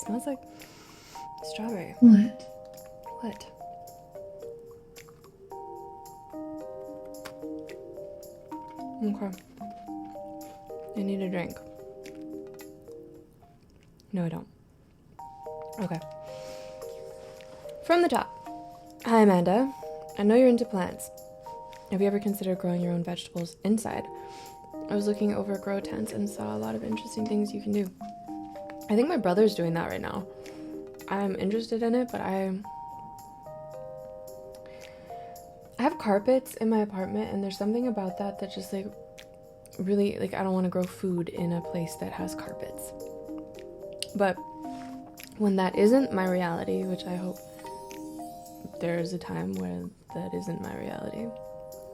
smells like strawberry. What? Okay. I need a drink. No, I don't. Okay. From the top. Hi, Amanda. I know you're into plants. Have you ever considered growing your own vegetables inside? I was looking over grow tents and saw a lot of interesting things you can do. I think my brother's doing that right now. I'm interested in it, but I have carpets in my apartment, and there's something about that just like really, like, I don't want to grow food in a place that has carpets. But when that isn't my reality, which I hope there's a time where that isn't my reality,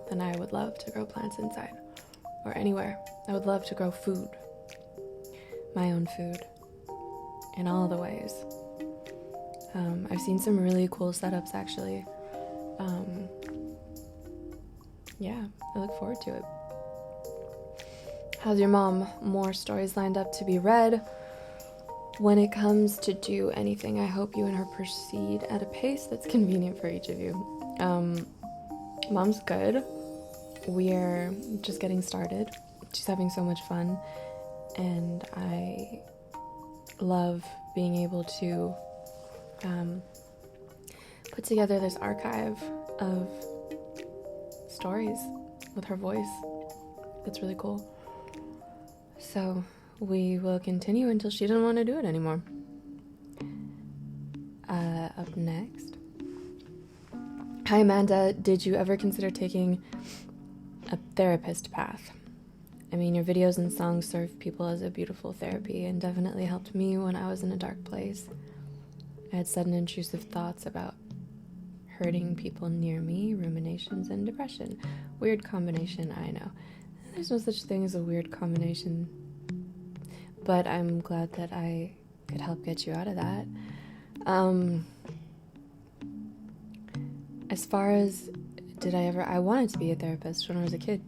then I would love to grow plants inside or anywhere. I would love to grow food, my own food, in all the ways. I've seen some really cool setups, actually. Yeah, I look forward to it. How's your mom? More stories lined up to be read. When it comes to do anything, I hope you and her proceed at a pace that's convenient for each of you. Mom's good. We're just getting started. She's having so much fun, and I love being able to put together this archive of stories with her voice. It's really cool. So we will continue until she doesn't want to do it anymore. Up next. Hi, Amanda. Did you ever consider taking a therapist path? I mean, your videos and songs serve people as a beautiful therapy and definitely helped me when I was in a dark place. I had sudden intrusive thoughts about hurting people near me, ruminations, and depression. Weird combination, I know. There's no such thing as a weird combination, but I'm glad that I could help get you out of that. As far as I wanted to be a therapist when I was a kid,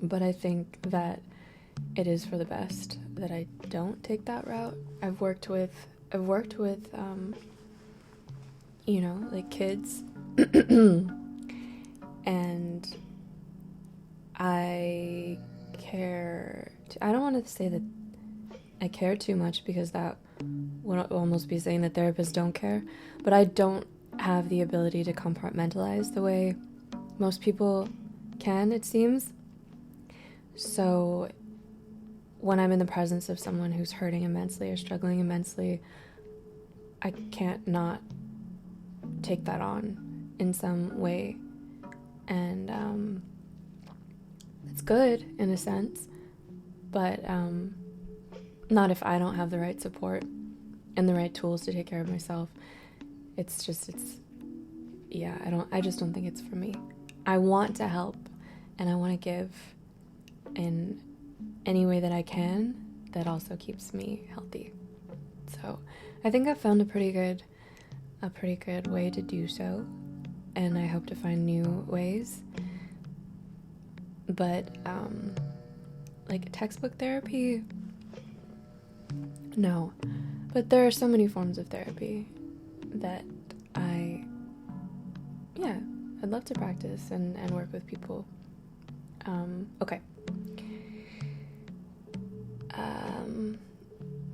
but I think that it is for the best that I don't take that route. I've worked with like kids, and I don't want to say that I care too much, because that would almost be saying that therapists don't care, but I don't have the ability to compartmentalize the way most people can, it seems. So when I'm in the presence of someone who's hurting immensely or struggling immensely, I can't not take that on in some way. And it's good in a sense, but not if I don't have the right support and the right tools to take care of myself. I just don't think it's for me. I want to help, and I want to give in any way that I can that also keeps me healthy. So I think I've found a pretty good way to do so, and I hope to find new ways. But like textbook therapy, no. But there are so many forms of therapy that I'd love to practice and work with people. Okay.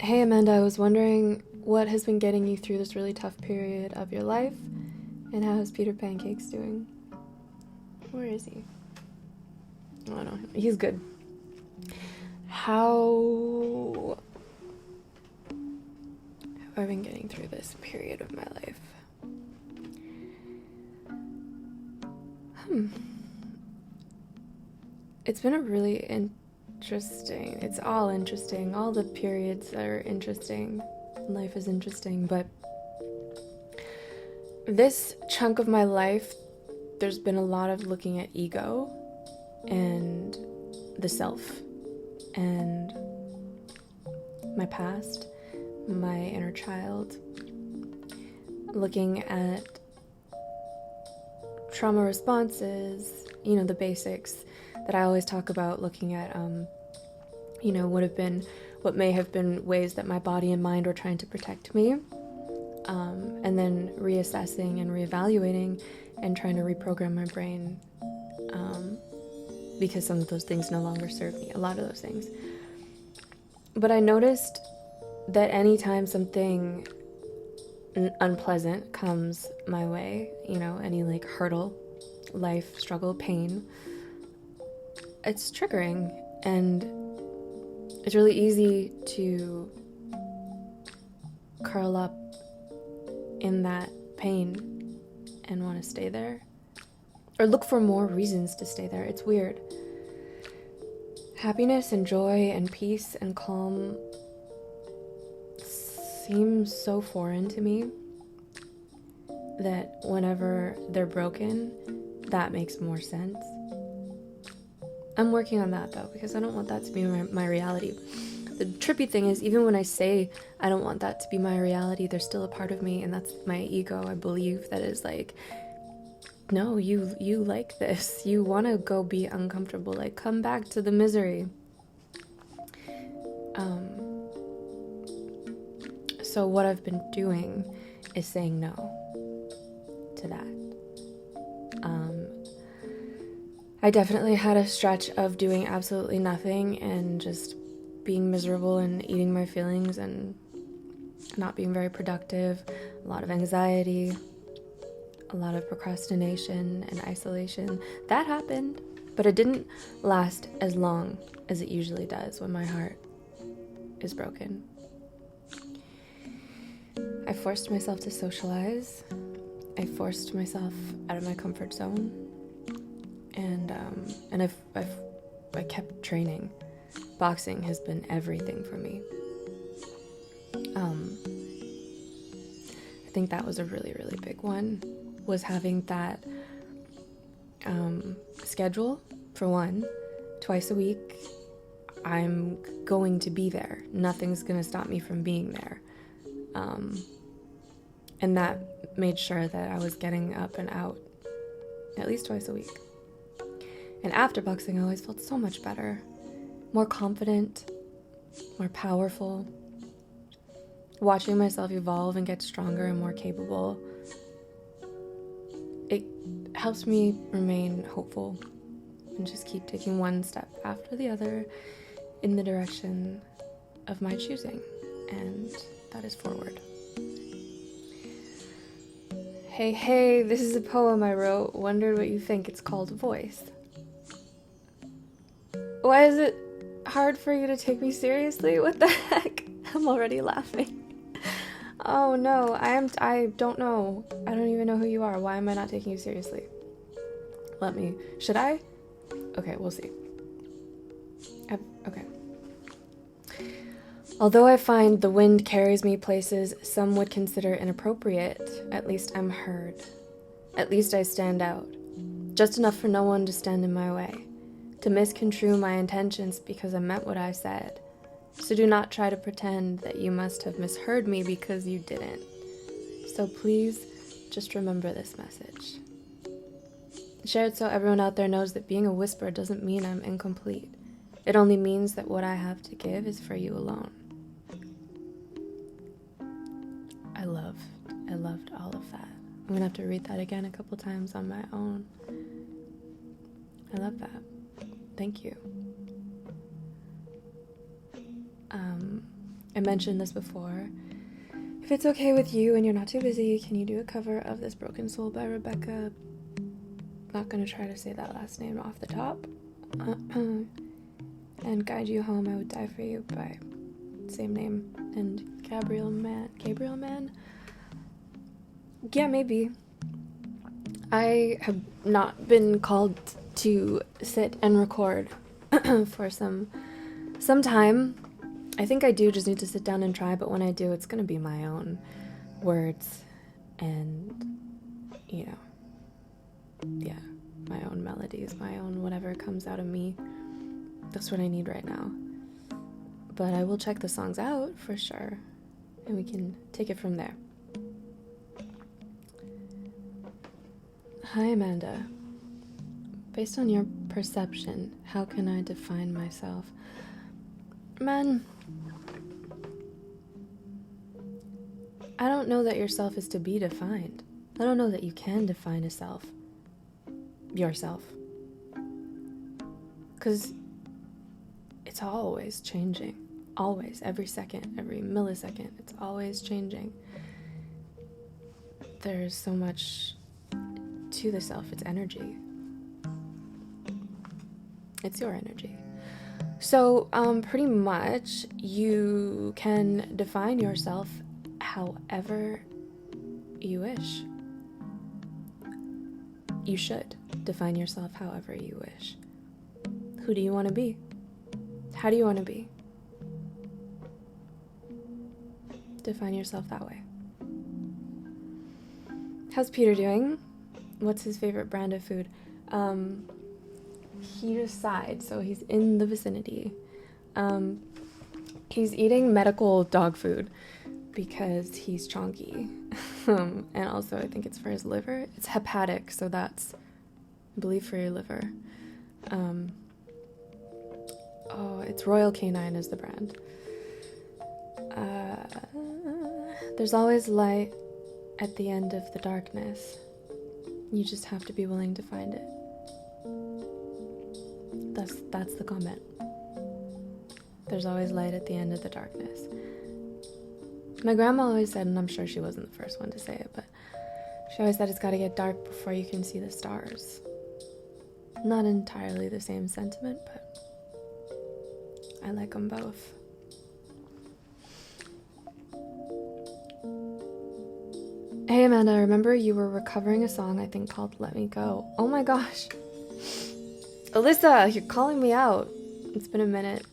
Hey, Amanda, I was wondering what has been getting you through this really tough period of your life, and how is Peter Pancakes doing? Where is he? Oh, no, he's good. How have I been getting through this period of my life? It's been a really interesting, it's all interesting. All the periods are interesting. Life is interesting, but this chunk of my life, there's been a lot of looking at ego and the self and my past, my inner child, looking at trauma responses, the basics that I always talk about, looking at what may have been ways that my body and mind were trying to protect me. And then reassessing and reevaluating and trying to reprogram my brain, because some of those things no longer serve me, a lot of those things. But I noticed that anytime something unpleasant comes my way, any like hurdle, life, struggle, pain, it's triggering, and it's really easy to curl up in that pain and want to stay there, or look for more reasons to stay there. It's weird. Happiness and joy and peace and calm seems so foreign to me that whenever they're broken, that makes more sense. I'm working on that though, because I don't want that to be my reality. The trippy thing is, even when I say I don't want that to be my reality, there's still a part of me, and that's my ego, I believe, that is like, no, you like this. You want to go be uncomfortable. Like, come back to the misery. So what I've been doing is saying no to that. I definitely had a stretch of doing absolutely nothing and just being miserable and eating my feelings and not being very productive, a lot of anxiety, a lot of procrastination and isolation. That happened, but it didn't last as long as it usually does when my heart is broken. I forced myself to socialize. I forced myself out of my comfort zone. And I kept training. Boxing has been everything for me. I think that was a really, really big one, was having that schedule, for one. Twice a week, I'm going to be there. Nothing's going to stop me from being there. And that made sure that I was getting up and out at least twice a week. And after boxing, I always felt so much better, more confident, more powerful. Watching myself evolve and get stronger and more capable, it helps me remain hopeful and just keep taking one step after the other in the direction of my choosing, and that is forward. Hey, this is a poem I wrote. Wondered what you think. It's called Voice. Why is it hard for you to take me seriously? What the heck? I'm already laughing. Oh no, I don't know. I don't even know who you are. Why am I not taking you seriously? Should I? Okay, we'll see. Okay. Although I find the wind carries me places some would consider inappropriate, at least I'm heard. At least I stand out. Just enough for no one to stand in my way, to misconstrue my intentions because I meant what I said. So do not try to pretend that you must have misheard me because you didn't. So please, just remember this message. Share it so everyone out there knows that being a whisperer doesn't mean I'm incomplete. It only means that what I have to give is for you alone. I loved all of that. I'm gonna have to read that again a couple times on my own. I love that. Thank you. I mentioned this before. If it's okay with you and you're not too busy, can you do a cover of This Broken Soul by Rebecca? Not gonna try to say that last name off the top. And Guide You Home, I Would Die For You by same name. And Gabriel Man? Yeah, maybe. I have not been called to sit and record for some time. I think I do just need to sit down and try, but when I do, it's going to be my own words and, my own melodies, my own whatever comes out of me. That's what I need right now. But I will check the songs out for sure, and we can take it from there. Hi, Amanda. Based on your perception, how can I define myself? man, I don't know that yourself is to be defined. I don't know that you can define a self. Yourself. Because it's always changing. Always. Every second, every millisecond. It's always changing. There's so much to the self. It's energy. It's your energy. So, pretty much, you can define yourself however you wish. You should define yourself however you wish. Who do you want to be? How do you want to be? Define yourself that way. How's Peter doing? What's his favorite brand of food? He just sighed, so he's in the vicinity. He's eating medical dog food because he's chonky. And also I think it's for his liver. It's hepatic, so that's, I believe, for your liver. It's Royal Canine is the brand. There's always light at the end of the darkness. You just have to be willing to find it. That's the comment. There's always light at the end of the darkness. My grandma always said, and I'm sure she wasn't the first one to say it, but she always said it's got to get dark before you can see the stars. Not entirely the same sentiment, but I like them both. Hey Amanda, I remember you were recovering a song I think called Let Me Go. Oh my gosh. Alyssa, you're calling me out. It's been a minute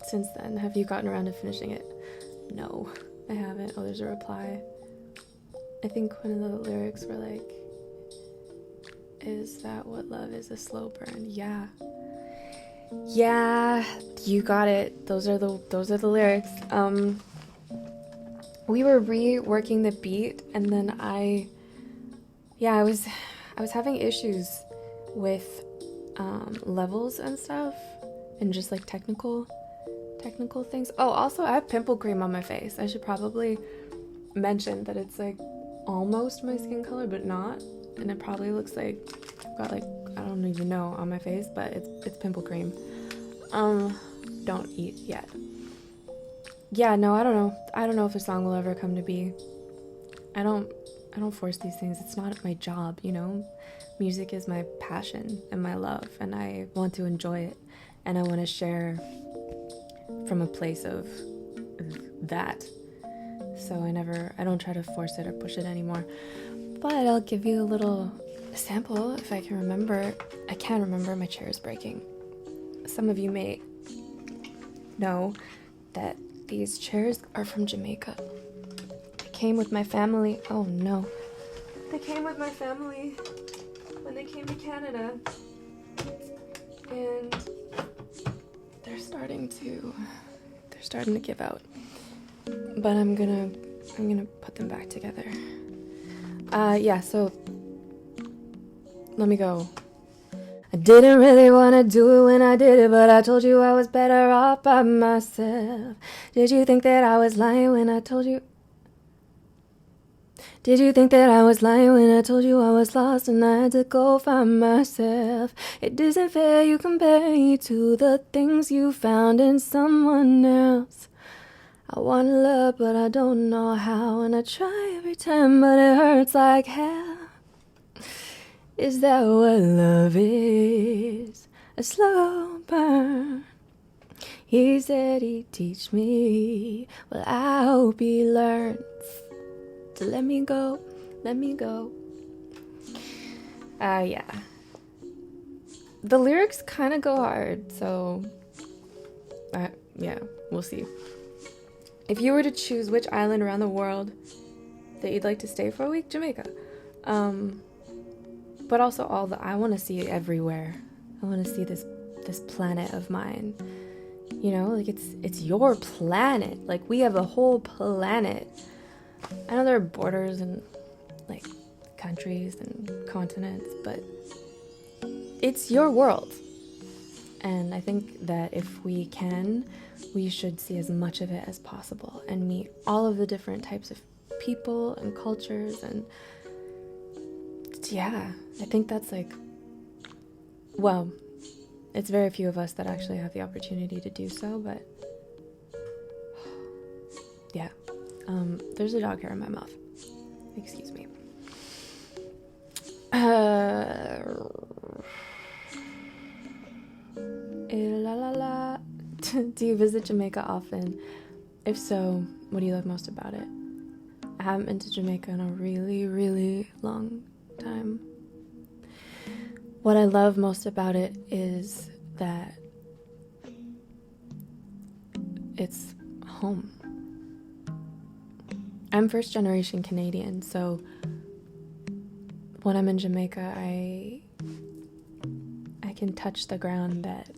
since then. Have you gotten around to finishing it? No, I haven't. Oh, there's a reply. I think one of the lyrics were like, is that what love is, a slow burn? Yeah. Yeah, you got it. Those are the lyrics. We were reworking the beat, and then I was having issues with levels and stuff, and just like technical things. Oh, also I have pimple cream on my face. I should probably mention that it's like almost my skin color, but not, and it probably looks like I've got like, I don't even know on my face, but it's pimple cream. Don't eat yet. Yeah, no, I don't know if a song will ever come to be. I don't force these things. It's not my job, you know? Music is my passion and my love, and I want to enjoy it, and I want to share from a place of that. So I don't try to force it or push it anymore. But I'll give you a little sample if I can remember. I can't remember, my chair is breaking. Some of you may know that these chairs are from Jamaica. They came with my family. Oh no. They came with my family when they came to Canada. And they're starting to give out. But I'm gonna put them back together. So let me go. I didn't really want to do it when I did it, but I told you I was better off by myself. Did you think that I was lying when I told you? Did you think that I was lying when I told you I was lost and I had to go find myself? It isn't fair you compare me to the things you found in someone else. I want love, but I don't know how, and I try every time, but it hurts like hell. Is that what love is? A slow burn. He said he'd teach me. Well, I hope he learns to let me go, let me go. Yeah. The lyrics kind of go hard, so yeah, we'll see. If you were to choose which island around the world that you'd like to stay for a week, Jamaica. But also I want to see it everywhere. I want to see this planet of mine. You know, like it's your planet. Like we have a whole planet. I know there are borders and like countries and continents, but it's your world. And I think that if we can, we should see as much of it as possible and meet all of the different types of people and cultures. And yeah, I think that's like, well, it's very few of us that actually have the opportunity to do so, but yeah. There's a dog hair in my mouth. Excuse me. La la la. Do you visit Jamaica often? If so, what do you love most about it? I haven't been to Jamaica in a really, really long time. What I love most about it is that it's home. I'm first generation Canadian, so when I'm in Jamaica, I can touch the ground that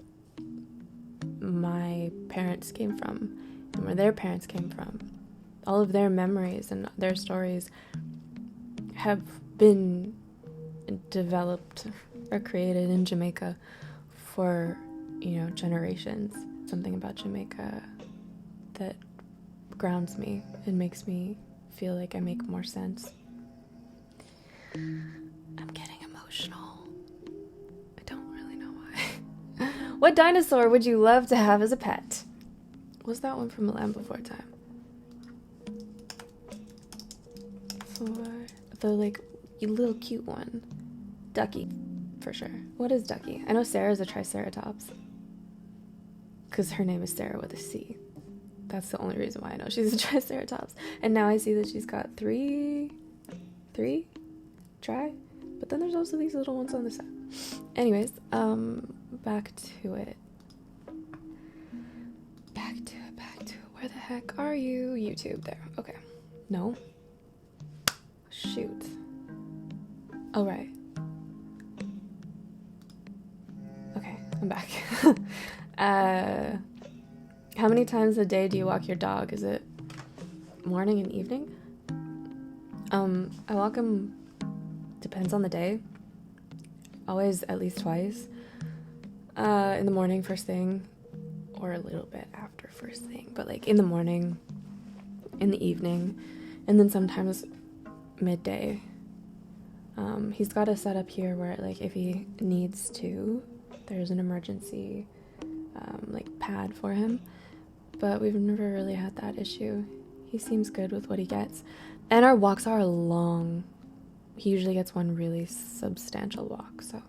my parents came from and where their parents came from. All of their memories and their stories have been developed or created in Jamaica for, generations. Something about Jamaica that grounds me and makes me feel like I make more sense. I'm getting emotional. I don't really know why. What dinosaur would you love to have as a pet? Was that one from The Land Before Time? The little cute one. Ducky, for sure. What is Ducky? I know Sarah's a triceratops. Because her name is Sarah with a C. That's the only reason why I know she's a triceratops. And now I see that she's got three? Try? But then there's also these little ones on the side. Anyways, back to it. Where the heck are you? YouTube, there. Okay. No. Shoot. Oh, right. Okay, I'm back. How many times a day do you walk your dog? Is it morning and evening? I walk him, depends on the day. Always at least twice. In the morning, first thing, or a little bit after first thing. But in the morning, in the evening, and then sometimes midday. He's got a setup here where if he needs to, there's an emergency pad for him, but we've never really had that issue. He seems good with what he gets, and our walks are long. He usually gets one really substantial walk. So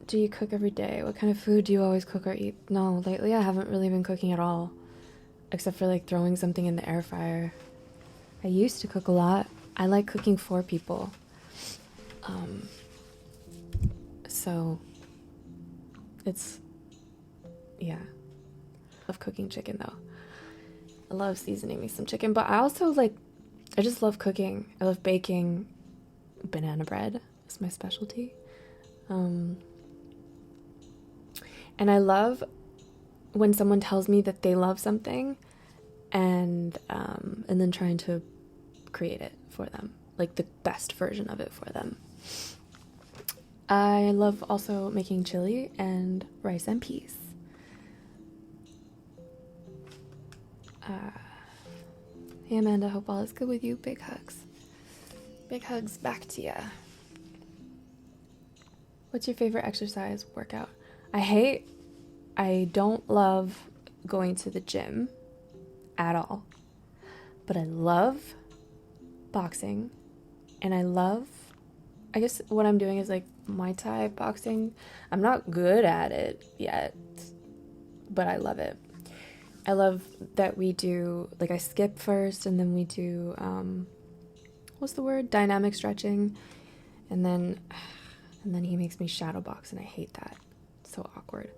do you cook every day? What kind of food do you always cook or eat? No, lately I haven't really been cooking at all, except for throwing something in the air fryer. I used to cook a lot. I like cooking for people. So it's, yeah. I love cooking chicken though. I love seasoning me some chicken, but I also I just love cooking. I love baking. Banana bread is my specialty. And I love when someone tells me that they love something and then trying to create it for them, the best version of it for them. I love also making chili and rice and peas. Hey Amanda, hope all is good with you. Big hugs. Big hugs back to ya. What's your favorite exercise workout? I don't love going to the gym at all, but I love boxing, and I guess what I'm doing is Muay Thai boxing. I'm not good at it yet, but I love it. I love that we do, I skip first, and then we do, what's the word? Dynamic stretching, and then he makes me shadow box, and I hate that. It's so awkward.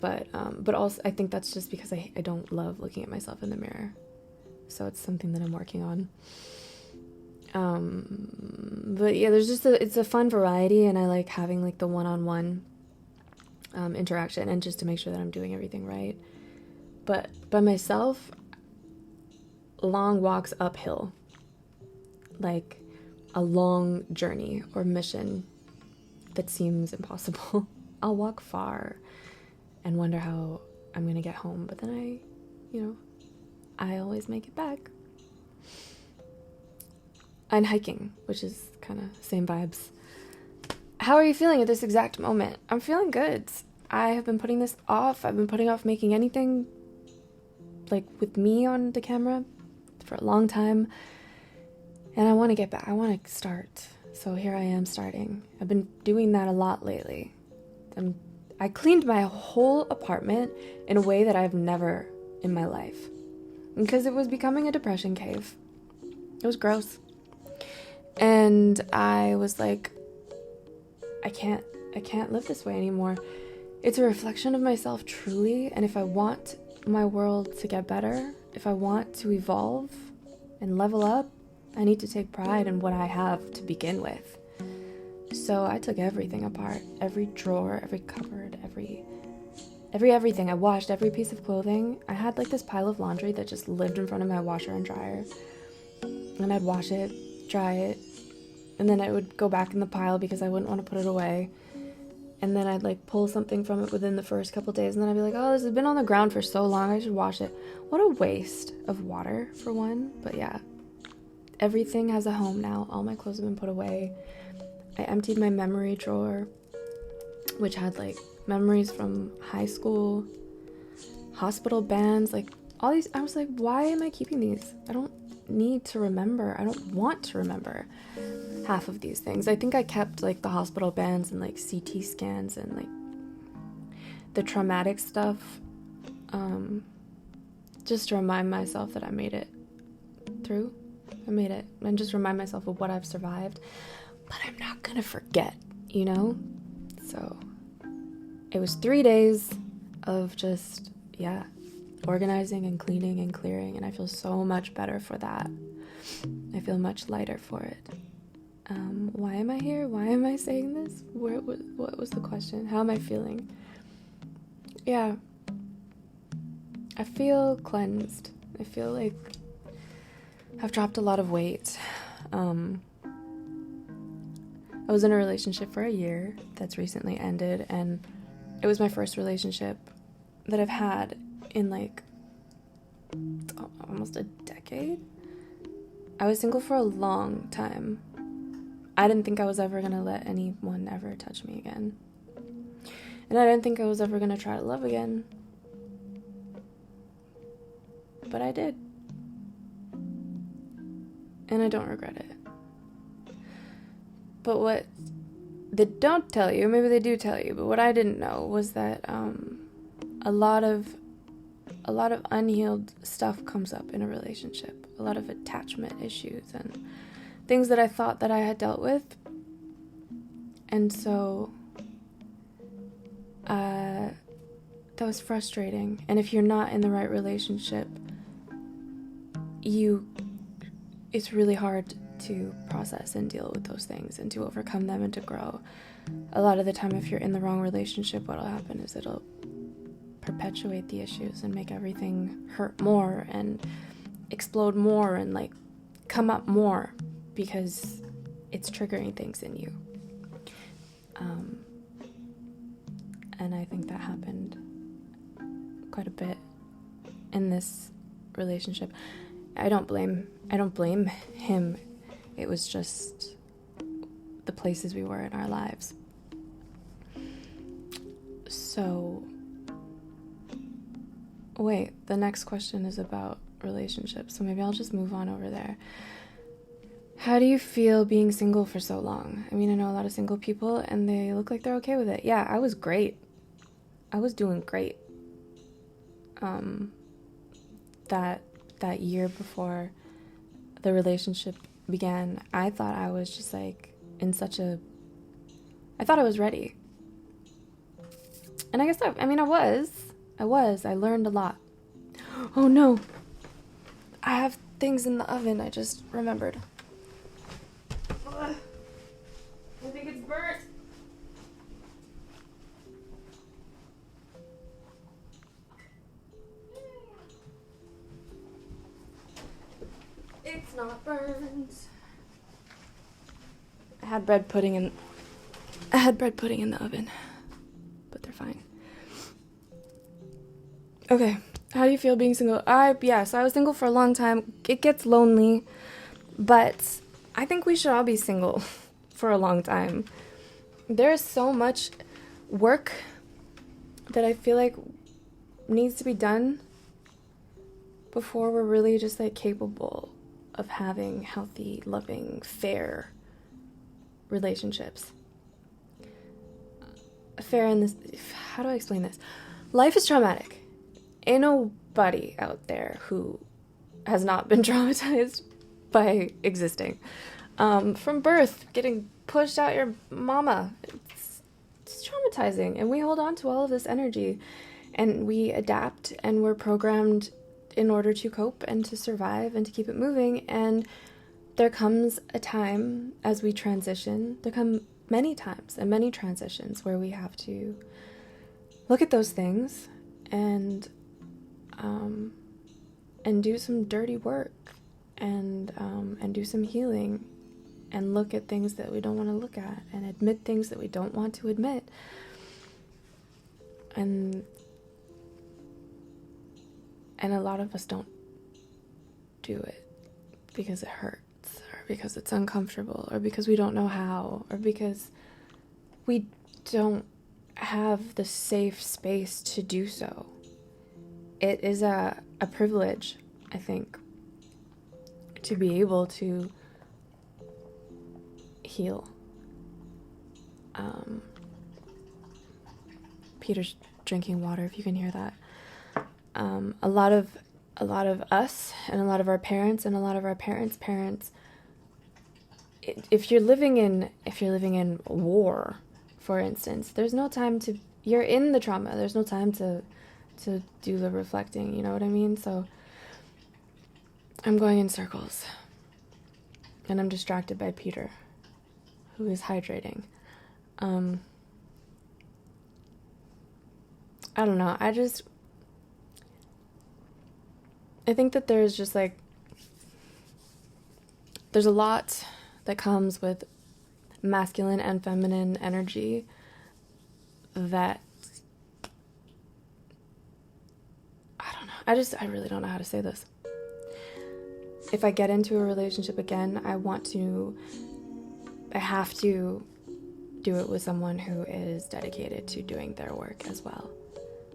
But also, I think that's just because I don't love looking at myself in the mirror. So it's something that I'm working on. But yeah, it's a fun variety, and I like having the one-on-one interaction, and just to make sure that I'm doing everything right. But by myself, long walks uphill, a long journey or mission that seems impossible, I'll walk far and wonder how I'm gonna get home, but then I always make it back. And hiking, which is kind of same vibes. How are you feeling at this exact moment? I'm feeling good. I have been putting this off. I've been putting off making anything like with me on the camera for a long time. And I want to get back. I want to start. So here I am starting. I've been doing that a lot lately. I cleaned my whole apartment in a way that I've never in my life. Because it was becoming a depression cave. It was gross. And I was like, I can't live this way anymore. It's a reflection of myself truly, and if I want my world to get better, if I want to evolve and level up, I need to take pride in what I have to begin with. So I took everything apart, every drawer, every cupboard, everything. I washed every piece of clothing. I had like this pile of laundry that just lived in front of my washer and dryer. And I'd wash it, dry it, and then I would go back in the pile because I wouldn't want to put it away. And then I'd like pull something from it within the first couple days, and then I'd be like, oh, this has been on the ground for so long, I should wash it. What a waste of water, for one. But yeah, everything has a home now. All my clothes have been put away. I emptied my memory drawer, which had like memories from high school, hospital bands, like all these. I was like, why am I keeping these? I don't need to remember. I don't want to remember half of these things. I think I kept like the hospital bands and like CT scans and like the traumatic stuff, just to remind myself that I made it through. I made it, and just remind myself of what I've survived. But I'm not gonna forget, you know? So it was 3 days of just, organizing and cleaning and clearing, and I feel so much better for that. I feel much lighter for it. Why am I here? Why am I saying this? What was the question? How am I feeling? Yeah. I feel cleansed. I feel like I've dropped a lot of weight. I was in a relationship for a year that's recently ended, and it was my first relationship that I've had in like almost a decade. I was single for a long time. I didn't think I was ever gonna let anyone ever touch me again. And I didn't think I was ever gonna try to love again. But I did. And I don't regret it. But what they don't tell you, maybe they do tell you, but what I didn't know was that a lot of unhealed stuff comes up in a relationship. A lot of attachment issues and things that I thought that I had dealt with. And so that was frustrating. And if you're not in the right relationship, it's really hard to process and deal with those things and to overcome them and to grow. A lot of the time, if you're in the wrong relationship, what'll happen is it'll perpetuate the issues and make everything hurt more and explode more and like come up more because it's triggering things in you. And I think that happened quite a bit in this relationship. I don't blame him. It was just the places we were in our lives. So, wait, the next question is about relationships, so maybe I'll just move on over there. How do you feel being single for so long? I mean, I know a lot of single people, and they look like they're okay with it. Yeah, I was great. I was doing great. That year before the relationship began, I thought I was just like I thought I was ready. And I guess I was. I learned a lot. Oh no. I have things in the oven, I just remembered. Ugh. I think it's burnt. It's not burned. had bread pudding in the oven, but they're fine. Okay, how do you feel being single? So I was single for a long time. It gets lonely, but I think we should all be single for a long time. There is so much work that I feel like needs to be done before we're really just like capable of having healthy, loving, fair relationships. Fair in this, how do I explain this? Life is traumatic. Ain't nobody out there who has not been traumatized by existing. From birth, getting pushed out your mama. It's traumatizing, and we hold on to all of this energy, and we adapt, and we're programmed in order to cope and to survive and to keep it moving. And there comes a time as we transition, there come many times and many transitions where we have to look at those things and do some dirty work and do some healing and look at things that we don't want to look at and admit things that we don't want to admit. And a lot of us don't do it because it hurts, or because it's uncomfortable, or because we don't know how, or because we don't have the safe space to do so. It is a privilege, I think, to be able to heal. Peter's drinking water, if you can hear that. A lot of us and a lot of our parents and a lot of our parents' parents, if you're living in war, for instance, there's no time to, you're in the trauma, there's no time to do the reflecting, you know what I mean? So I'm going in circles, and I'm distracted by Peter, who is hydrating. I don't know, I think that there's just like, there's a lot that comes with masculine and feminine energy that, I don't know, I really don't know how to say this. If I get into a relationship again, I have to do it with someone who is dedicated to doing their work as well.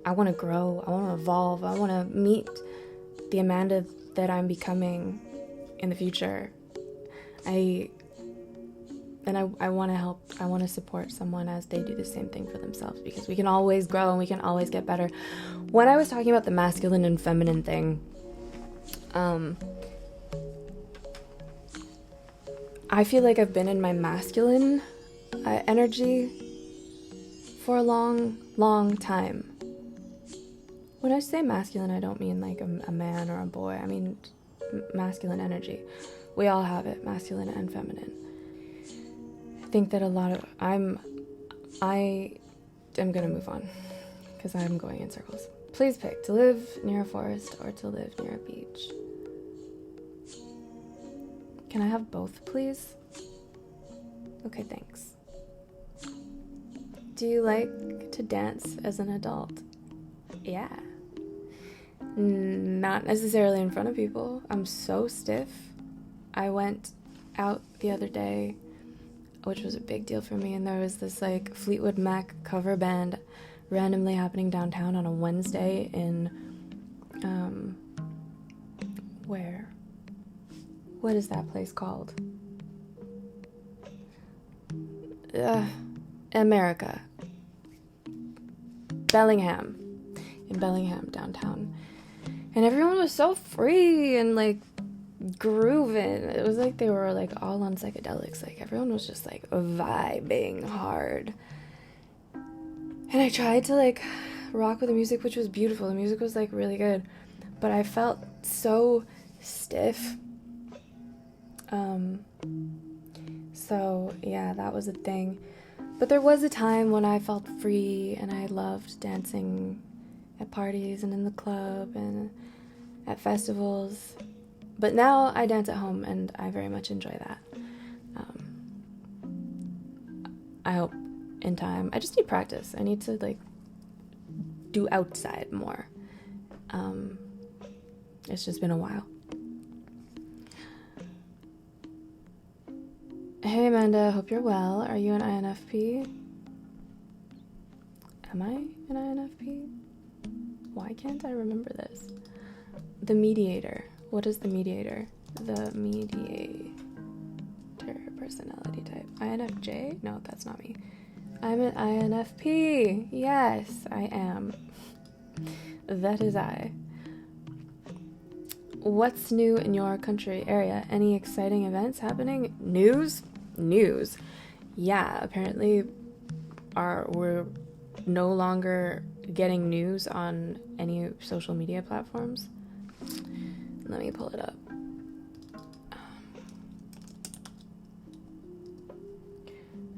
I want to grow, I want to evolve, I want to meet the Amanda that I'm becoming in the future. I want to help, I want to support someone as they do the same thing for themselves, because we can always grow and we can always get better. When I was talking about the masculine and feminine thing, I feel like I've been in my masculine energy for a long, long time. When I say masculine, I don't mean like a man or a boy. I mean masculine energy. We all have it, masculine and feminine. I think that I am going to move on because I'm going in circles. Please pick to live near a forest or to live near a beach. Can I have both, please? Okay, thanks. Do you like to dance as an adult? Yeah. Not necessarily in front of people. I'm so stiff. I went out the other day, which was a big deal for me, and there was this like Fleetwood Mac cover band randomly happening downtown on a Wednesday in where? What is that place called? America. Bellingham. In Bellingham, downtown. And everyone was so free and like grooving. It was like they were like all on psychedelics. Like everyone was just like vibing hard. And I tried to like rock with the music, which was beautiful. The music was like really good. But I felt so stiff. So yeah, that was a thing. But there was a time when I felt free and I loved dancing at parties and in the club and at festivals. But now I dance at home and I very much enjoy that. I hope in time. I just need practice. I need to like do outside more. It's just been a while. Hey Amanda, hope you're well. Are you an INFP? Am I an INFP? Why can't I remember this? The mediator. What is the mediator? The mediator personality type. INFJ? No, that's not me. I'm an INFP. Yes, I am. That is I. What's new in your country area? Any exciting events happening? News? Yeah, apparently we're no longer getting news on any social media platforms. Let me pull it up.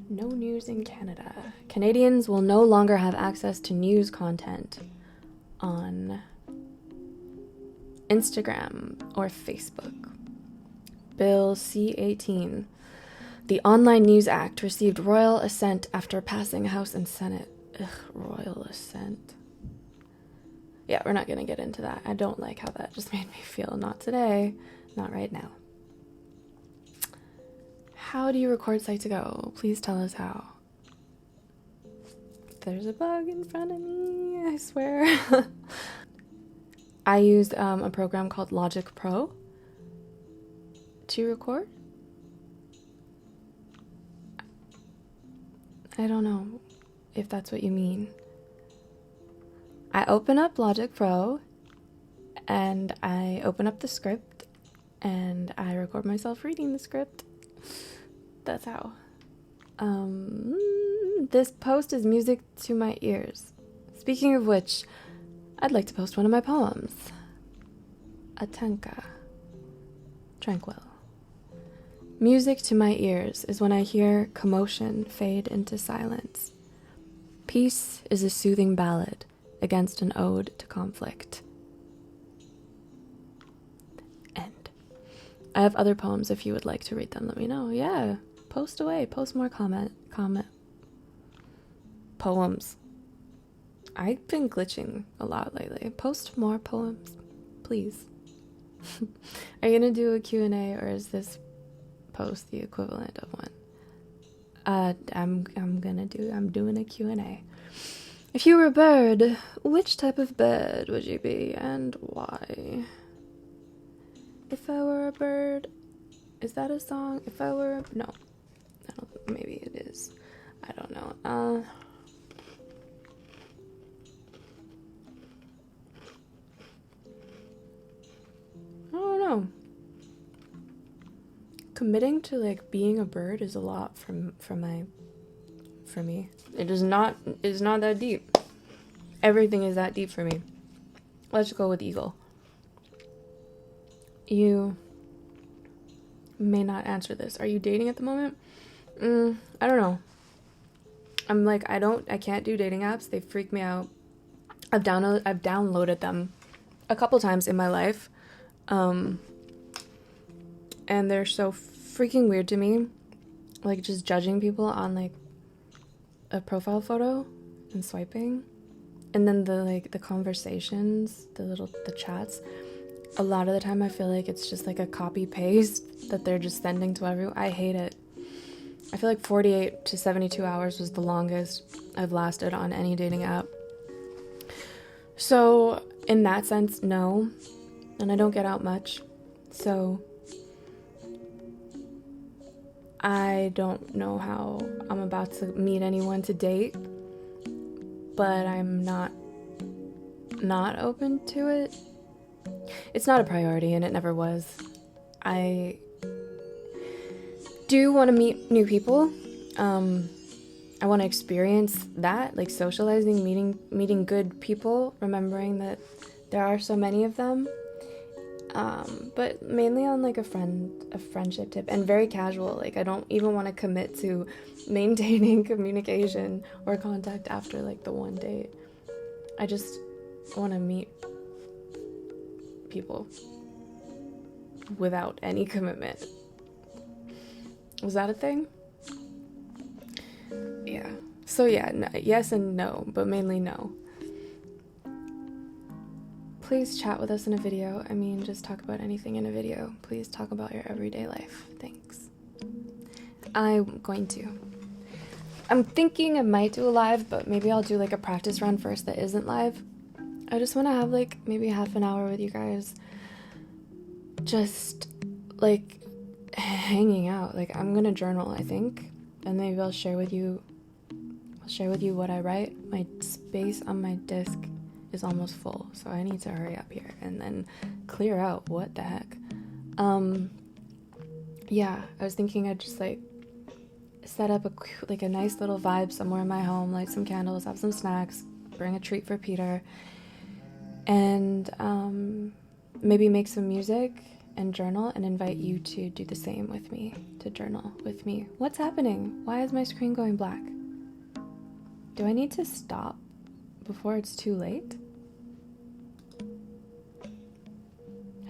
No news in Canada. Canadians will no longer have access to news content on Instagram or Facebook. Bill C-18. The Online News Act received royal assent after passing House and Senate. Ugh, royal assent. Yeah, we're not going to get into that. I don't like how that just made me feel. Not today. Not right now. How do you record Psych2Go? Please tell us how. There's a bug in front of me, I swear. I used a program called Logic Pro to record. I don't know if that's what you mean. I open up Logic Pro and I open up the script and I record myself reading the script. That's how. This post is music to my ears. Speaking of which, I'd like to post one of my poems. Atanka. Tranquil. Music to my ears is when I hear commotion fade into silence. Peace is a soothing ballad against an ode to conflict. End. I have other poems if you would like to read them. Let me know. Yeah, post away. Post more comment. Poems. I've been glitching a lot lately. Post more poems, please. Are you gonna do a Q&A or is this post the equivalent of one? I'm doing a Q&A. If you were a bird, which type of bird would you be and why? If I were a bird, is that a song? If I were no, I don't, maybe it is. I don't know. I don't know. Committing to like being a bird is a lot for me. It's not that deep. Everything is that deep for me. Let's go with eagle. You may not answer this. Are you dating at the moment? I don't know. I'm like, I can't do dating apps. They freak me out. I've downloaded them a couple times in my life. And they're so freaking weird to me. Like just judging people on like a profile photo and swiping. And then the conversations, the chats. A lot of the time I feel like it's just like a copy paste that they're just sending to everyone. I hate it. I feel like 48 to 72 hours was the longest I've lasted on any dating app. So in that sense, no. And I don't get out much. So I don't know how I'm about to meet anyone to date. But I'm not open to it. It's not a priority and it never was. I do want to meet new people. I want to experience that, like socializing, meeting good people, remembering that there are so many of them. But mainly on like a friendship tip and very casual. Like I don't even want to commit to maintaining communication or contact after like the one date. I just want to meet people without any commitment. Was that a thing? Yeah. So yeah, no, yes and no, but mainly no. Please chat with us in a video. I mean, just talk about anything in a video. Please talk about your everyday life. Thanks. I'm thinking I might do a live, but maybe I'll do like a practice run first that isn't live. I just want to have like maybe half an hour with you guys. Just like hanging out. Like I'm gonna journal, I think, and maybe I'll share with you what I write. My space on my desk is almost full, so I need to hurry up here and then clear out. What the heck? Yeah, I was thinking I'd just like set up a nice little vibe somewhere in my home, light some candles, have some snacks, bring a treat for Peter, and maybe make some music and journal and invite you to do the same with me, to journal with me. What's happening? Why is my screen going black? Do I need to stop before it's too late?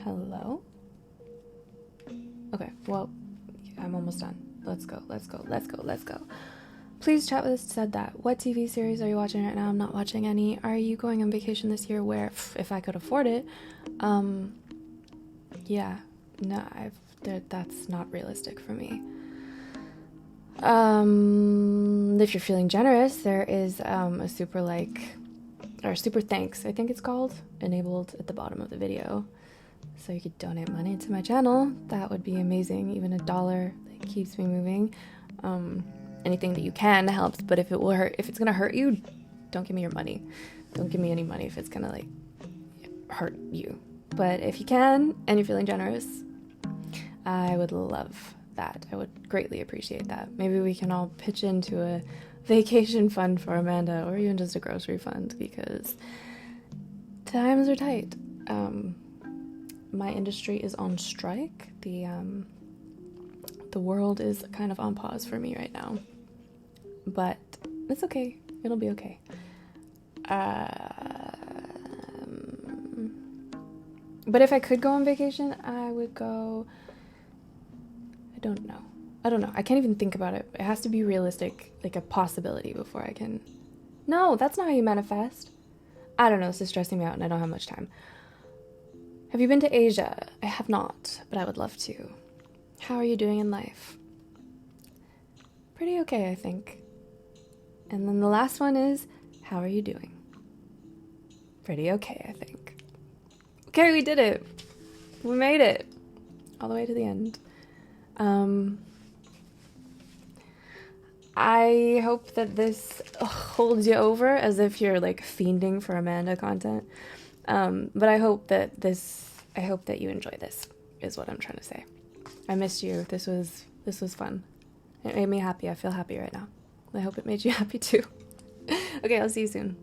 Hello? Okay, well, I'm almost done. Let's go. Please chat with us, said that. What TV series are you watching right now? I'm not watching any. Are you going on vacation this year? Where? If I could afford it. Yeah. No, that's not realistic for me. If you're feeling generous, there is a super thanks, I think it's called, enabled at the bottom of the video. So you could donate money to my channel. That would be amazing. Even $1 keeps me moving. Anything that you can helps, but if it's gonna hurt you, don't give me your money. Don't give me any money if it's gonna hurt you. But if you can and you're feeling generous, I would love that. I would greatly appreciate that. Maybe we can all pitch into a vacation fund for Amanda, or even just a grocery fund, because times are tight. My industry is on strike. The world is kind of on pause for me right now, but it's okay. It'll be okay. But if I could go on vacation, I would go. I don't know. I can't even think about it. It has to be realistic, like a possibility before I can. No, that's not how you manifest. I don't know. This is stressing me out and I don't have much time. Have you been to Asia? I have not, but I would love to. How are you doing in life? Pretty okay, I think. And then the last one is, how are you doing? Pretty okay, I think. Okay, we did it. We made it. All the way to the end. I hope that this holds you over as if you're fiending for Amanda content. But I hope that you enjoy this, is what I'm trying to say. I missed you. This was fun. It made me happy. I feel happy right now. I hope it made you happy too. Okay, I'll see you soon.